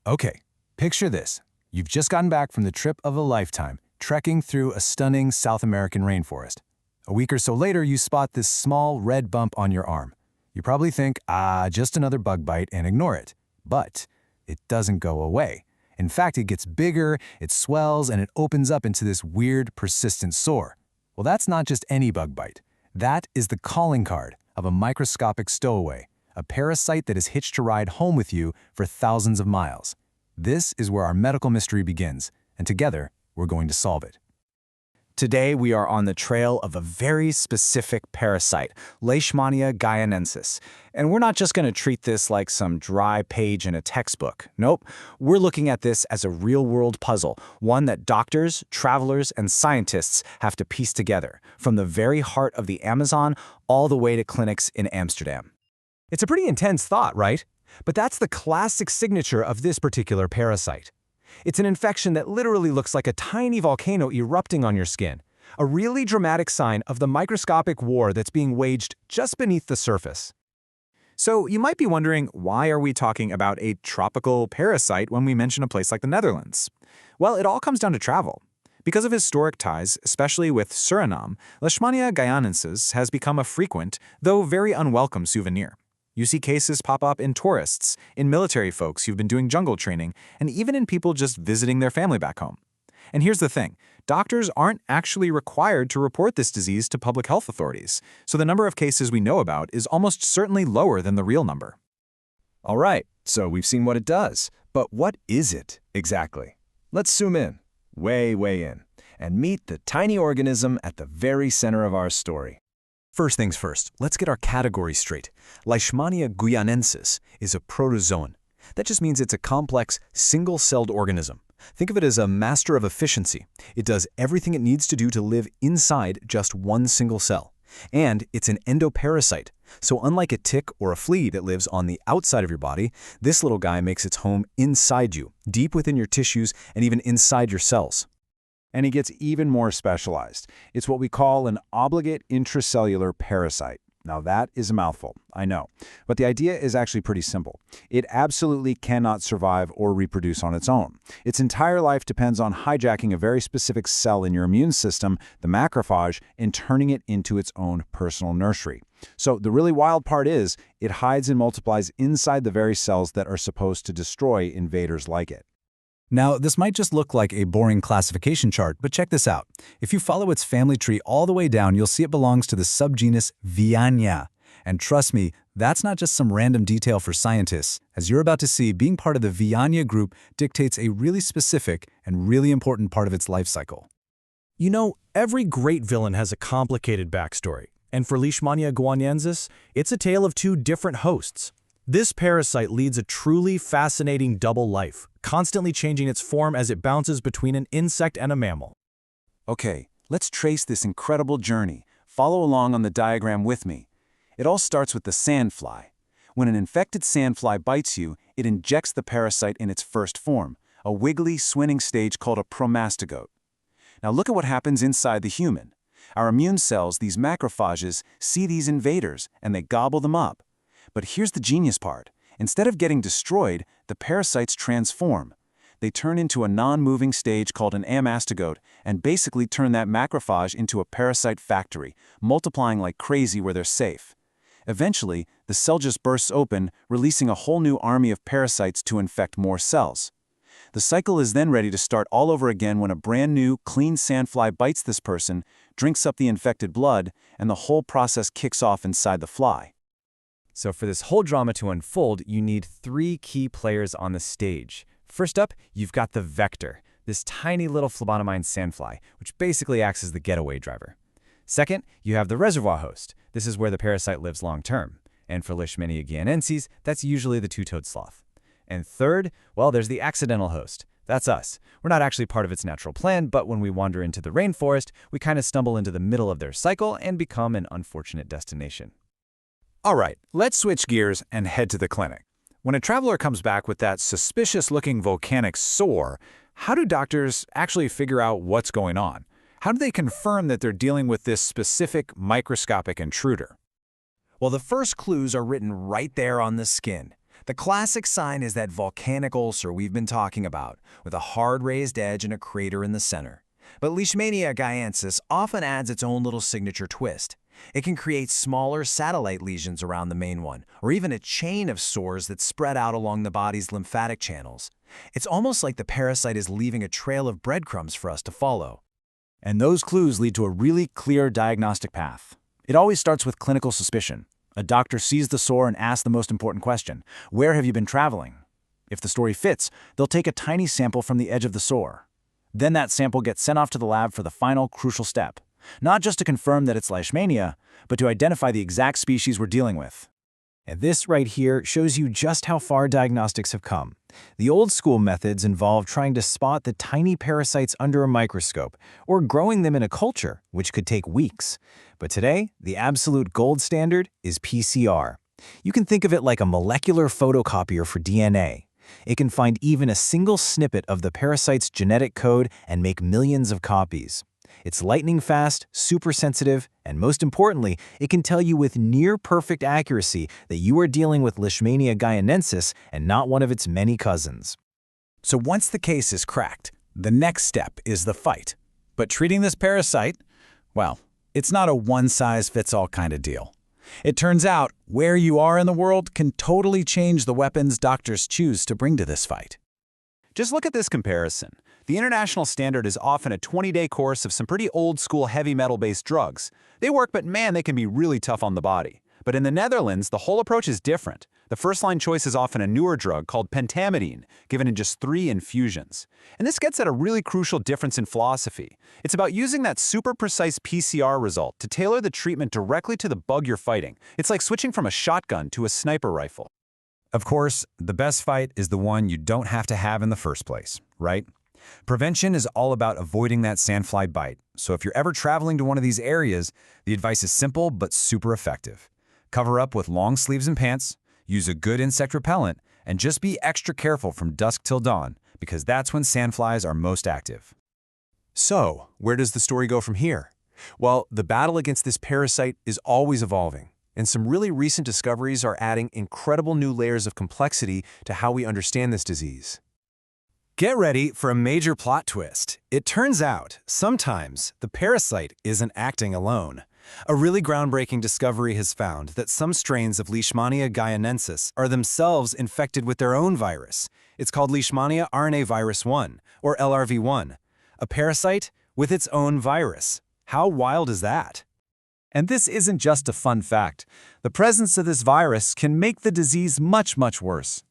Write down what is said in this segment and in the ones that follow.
Okay, picture this. You've just gotten back from the trip of a lifetime, trekking through a stunning South American rainforest. A week or so later, you spot this small red bump on your arm. You probably think, just another bug bite, and ignore it. But it doesn't go away. In fact, it gets bigger, it swells, and it opens up into this weird, persistent sore. Well, that's not just any bug bite. That is the calling card of a microscopic stowaway, a parasite that is hitched to ride home with you for thousands of miles. This is where our medical mystery begins, and together, we're going to solve it. Today, we are on the trail of a very specific parasite, Leishmania guyanensis. And we're not just going to treat this like some dry page in a textbook. Nope, we're looking at this as a real-world puzzle, one that doctors, travelers, and scientists have to piece together, from the very heart of the Amazon all the way to clinics in Amsterdam. It's a pretty intense thought, right? But that's the classic signature of this particular parasite. It's an infection that literally looks like a tiny volcano erupting on your skin, a really dramatic sign of the microscopic war that's being waged just beneath the surface. So you might be wondering, why are we talking about a tropical parasite when we mention a place like the Netherlands? Well, it all comes down to travel. Because of historic ties, especially with Suriname, Leishmania guyanensis has become a frequent, though very unwelcome souvenir. You see cases pop up in tourists, in military folks who've been doing jungle training, and even in people just visiting their family back home. And here's the thing, doctors aren't actually required to report this disease to public health authorities, so the number of cases we know about is almost certainly lower than the real number. All right, so we've seen what it does, but what is it exactly? Let's zoom in, way in, and meet the tiny organism at the very center of our story. First things first, let's get our category straight. Leishmania guyanensis is a protozoan. That just means it's a complex, single-celled organism. Think of it as a master of efficiency. It does everything it needs to do to live inside just one single cell. And it's an endoparasite. So unlike a tick or a flea that lives on the outside of your body, this little guy makes its home inside you, deep within your tissues and even inside your cells. And he gets even more specialized. It's what we call an obligate intracellular parasite. Now that is a mouthful, I know, but the idea is actually pretty simple. It absolutely cannot survive or reproduce on its own. Its entire life depends on hijacking a very specific cell in your immune system, the macrophage, and turning it into its own personal nursery. So the really wild part is, it hides and multiplies inside the very cells that are supposed to destroy invaders like it. Now, this might just look like a boring classification chart, but check this out. If you follow its family tree all the way down, you'll see it belongs to the subgenus Viania. And trust me, that's not just some random detail for scientists. As you're about to see, being part of the Viania group dictates a really specific and really important part of its life cycle. You know, every great villain has a complicated backstory. And for Leishmania guyanensis, it's a tale of two different hosts. This parasite leads a truly fascinating double life, constantly changing its form as it bounces between an insect and a mammal. Okay, let's trace this incredible journey. Follow along on the diagram with me. It all starts with the sandfly. When an infected sandfly bites you, it injects the parasite in its first form, a wiggly, swinning stage called a promastogote. Now look at what happens inside the human. Our immune cells, these macrophages, see these invaders, and they gobble them up. But here's the genius part. Instead of getting destroyed, the parasites transform. They turn into a non-moving stage called an amastogote and basically turn that macrophage into a parasite factory, multiplying like crazy where they're safe. Eventually, the cell just bursts open, releasing a whole new army of parasites to infect more cells. The cycle is then ready to start all over again when a brand new, clean sandfly bites this person, drinks up the infected blood, and the whole process kicks off inside the fly. So for this whole drama to unfold, you need three key players on the stage. First up, you've got the vector, this tiny little phlebotomine sandfly, which basically acts as the getaway driver. Second, you have the reservoir host. This is where the parasite lives long-term. And for Leishmania guyanensis, that's usually the two-toed sloth. And third, well, there's the accidental host. That's us. We're not actually part of its natural plan, but when we wander into the rainforest, we kind of stumble into the middle of their cycle and become an unfortunate destination. All right, let's switch gears and head to the clinic. When a traveler comes back with that suspicious-looking volcanic sore, how do doctors actually figure out what's going on? How do they confirm that they're dealing with this specific microscopic intruder? Well, the first clues are written right there on the skin. The classic sign is that volcanic ulcer we've been talking about, with a hard raised edge and a crater in the center. But Leishmania guyanensis often adds its own little signature twist. It can create smaller satellite lesions around the main one, or even a chain of sores that spread out along the body's lymphatic channels. It's almost like the parasite is leaving a trail of breadcrumbs for us to follow. And those clues lead to a really clear diagnostic path. It always starts with clinical suspicion. A doctor sees the sore and asks the most important question: where have you been traveling? If the story fits, they'll take a tiny sample from the edge of the sore. Then that sample gets sent off to the lab for the final crucial step. Not just to confirm that it's Leishmania, but to identify the exact species we're dealing with. And this right here shows you just how far diagnostics have come. The old school methods involved trying to spot the tiny parasites under a microscope, or growing them in a culture, which could take weeks. But today, the absolute gold standard is PCR. You can think of it like a molecular photocopier for DNA. It can find even a single snippet of the parasite's genetic code and make millions of copies. It's lightning fast, super sensitive, and most importantly, it can tell you with near-perfect accuracy that you are dealing with Leishmania guyanensis and not one of its many cousins. So once the case is cracked, the next step is the fight. But treating this parasite, well, it's not a one-size-fits-all kind of deal. It turns out where you are in the world can totally change the weapons doctors choose to bring to this fight. Just look at this comparison. The international standard is often a 20-day course of some pretty old-school heavy metal-based drugs. They work, but man, they can be really tough on the body. But in the Netherlands, the whole approach is different. The first-line choice is often a newer drug called pentamidine, given in just 3 infusions. And this gets at a really crucial difference in philosophy. It's about using that super precise PCR result to tailor the treatment directly to the bug you're fighting. It's like switching from a shotgun to a sniper rifle. Of course, the best fight is the one you don't have to have in the first place, right? Prevention is all about avoiding that sandfly bite, so if you're ever traveling to one of these areas, the advice is simple but super effective. Cover up with long sleeves and pants, use a good insect repellent, and just be extra careful from dusk till dawn, because that's when sandflies are most active. So, where does the story go from here? Well, the battle against this parasite is always evolving, and some really recent discoveries are adding incredible new layers of complexity to how we understand this disease. Get ready for a major plot twist. It turns out, sometimes, the parasite isn't acting alone. A really groundbreaking discovery has found that some strains of Leishmania guyanensis are themselves infected with their own virus. It's called Leishmania RNA virus 1, or LRV1, a parasite with its own virus. How wild is that? And this isn't just a fun fact. The presence of this virus can make the disease much, much worse.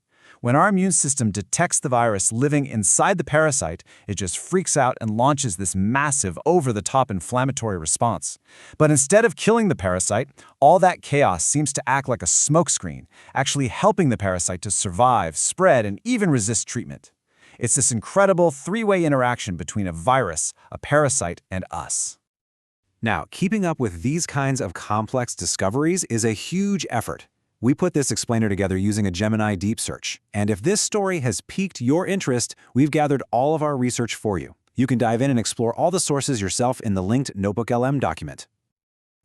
When our immune system detects the virus living inside the parasite, it just freaks out and launches this massive, over-the-top inflammatory response. But instead of killing the parasite, all that chaos seems to act like a smokescreen, actually helping the parasite to survive, spread, and even resist treatment. It's this incredible three-way interaction between a virus, a parasite, and us. Now, keeping up with these kinds of complex discoveries is a huge effort. We put this explainer together using a Gemini deep search. And if this story has piqued your interest, we've gathered all of our research for you. You can dive in and explore all the sources yourself in the linked NotebookLM document.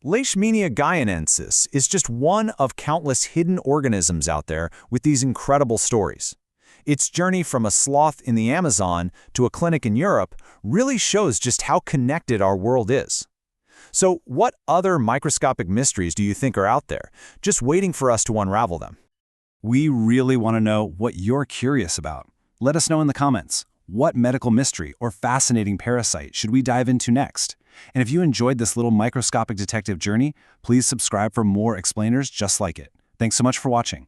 Leishmania guyanensis is just one of countless hidden organisms out there with these incredible stories. Its journey from a sloth in the Amazon to a clinic in Europe really shows just how connected our world is. So what other microscopic mysteries do you think are out there, just waiting for us to unravel them? We really want to know what you're curious about. Let us know in the comments. What medical mystery or fascinating parasite should we dive into next? And if you enjoyed this little microscopic detective journey, please subscribe for more explainers just like it. Thanks so much for watching.